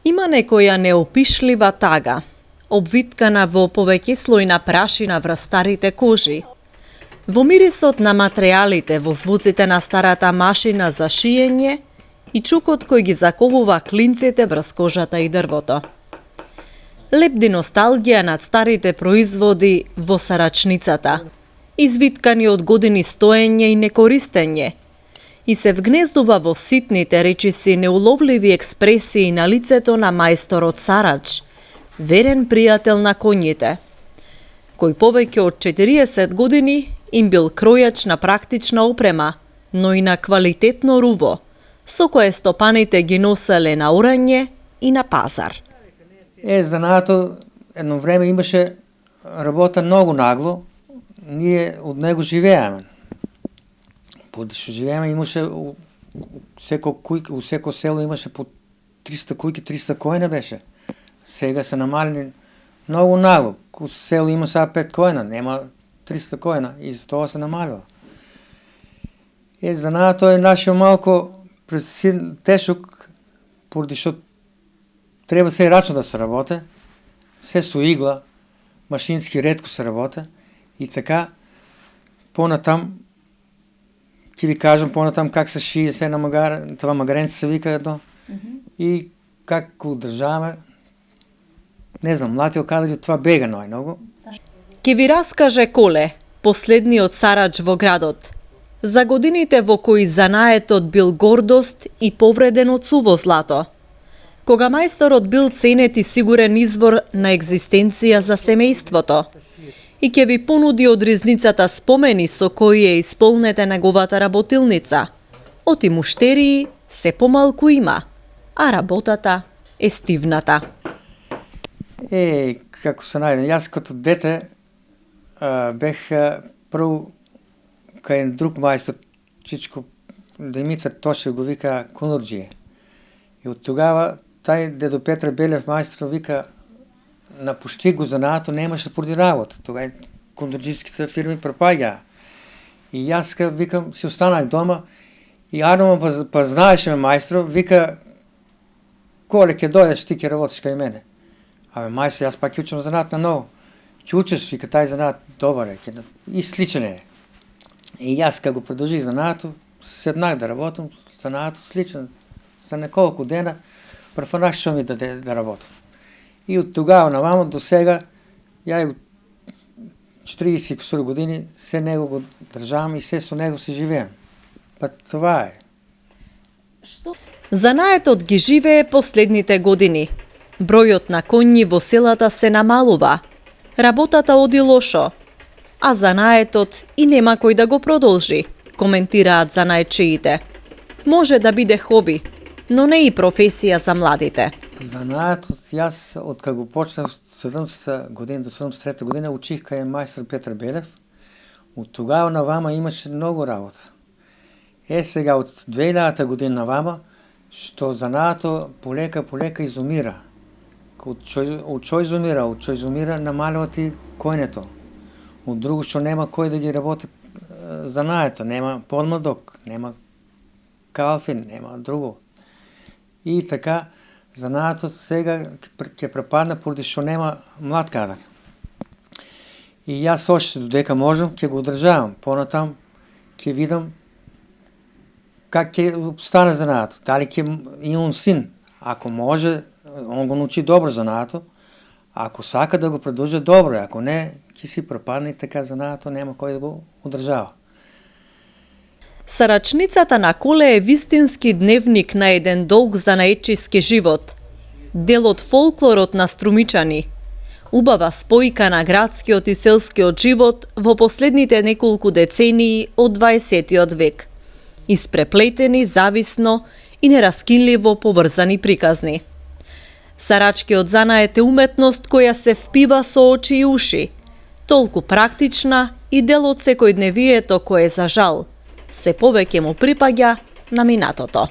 Има некоја неопишлива тага, обвиткана во повеќе слојна прашина врз старите кожи. Во мирисот на материјалите во звуците на старата машина за шиење и чукот кој ги заковува клинците врз кожата и дрвото. Лепди носталгија над старите производи во сарачницата, извиткани од години стоење и некористење, и се вгнездува во ситните речиси неуловливи експресии на лицето на мајсторот сарач, верен пријател на коњите, кој повеќе од 40 години им бил кројач на практична опрема, но и на квалитетно руво, со кое стопаните ги носеле на орање и на пазар. Занаато едно време имаше работа многу нагло, ние од него живееме. Подешто живееме имаше у секо село имаше по 300 кујки, 300 којна беше. Сега се намалени многу нагло. У село има сега 5 којна, нема 300 којна и за тоа се намалува. Занаато е нашиот малку тешок, поради што треба се рачно да се работе, се со игла, машински ретко се работе и така понатам ќе ви кажам понатам как се шие се на това магаренце се вика едно и как го одржаваме. Не знам, младиот кадар това бега најмногу. Ке ви раскаже Коле, последниот сарач во градот, за годините во кои занаетот бил гордост и повреден од суво злато, кога мајсторот бил ценет и сигурен извор на екзистенција за семејството и ќе ви понуди од ризницата спомени со кои е исполнета неговата работилница. Оти муштерии се помалку има, а работата е стивната. Како се најде, јас като дете бех прв кај друг мајстор, Чичко Димитар Тошев го вика Конурџије. И од тогава тај дедо Петар Белев мајстор вика напушти го занаато, немаше поради работа. Тогава конурџиските фирми пропаѓаа. И јас викам, си останах дома и Арно па знаеше ме мајстро, вика Коле ќе дојдеш, ти ќе работиш кај мене. Абе мајстро, јас пак ќе учам занаат на ново. Ќе учиш, вика, тај занаат добар е, и сличен е. И јас кога го продолжих занаато, седнах да работам, занаато сличен. За неколку дена префанах што ми да работам. И од тогава навамо до сега, ја 40 години се него го државам и се со него се живеем. Па това е. Занаетот ги живее последните години. Бројот на коњи во селата се намалува. Работата оди лошо, а занаетот и нема кој да го продолжи, коментираат занаетчиите. Може да биде хоби, но не и професија за младите. Занаетот, јас од кога го почнав 70 година до 73 година учих кај мајстор Петар Белев. Од тогава на вама имаше многу работа. Сега од 2000 година на вама, што занаато полека изумира. Од што изумира? Од што изумира намалува ти коњето. Од друго што нема кој да ги работи занаето, нема подмладок, нема калфин, нема друго. И така, занаето сега ќе препадне поради што нема млад кадар. И јас оште додека можам, ќе го одржавам. Понатам ќе видам как ќе стане занаето. Дали ќе имам син. Ако може, он го научи добро занаето. Ако сака да го продолжи, добро е. Ако не, ќе си препадне и така занаето нема кој да го одржава. Сарачницата на Коле е вистински дневник на еден долг занаетчиски живот. Дел од фолклорот на струмичани. Убава спојка на градскиот и селскиот живот во последните неколку децении од 20 век. Испреплетени, зависно и нераскинливо поврзани приказни. Сарачкиот занает е уметност која се впива со очи и уши, толку практична и дел од секојдневието кое за жал се повеќе му припаѓа на минатото.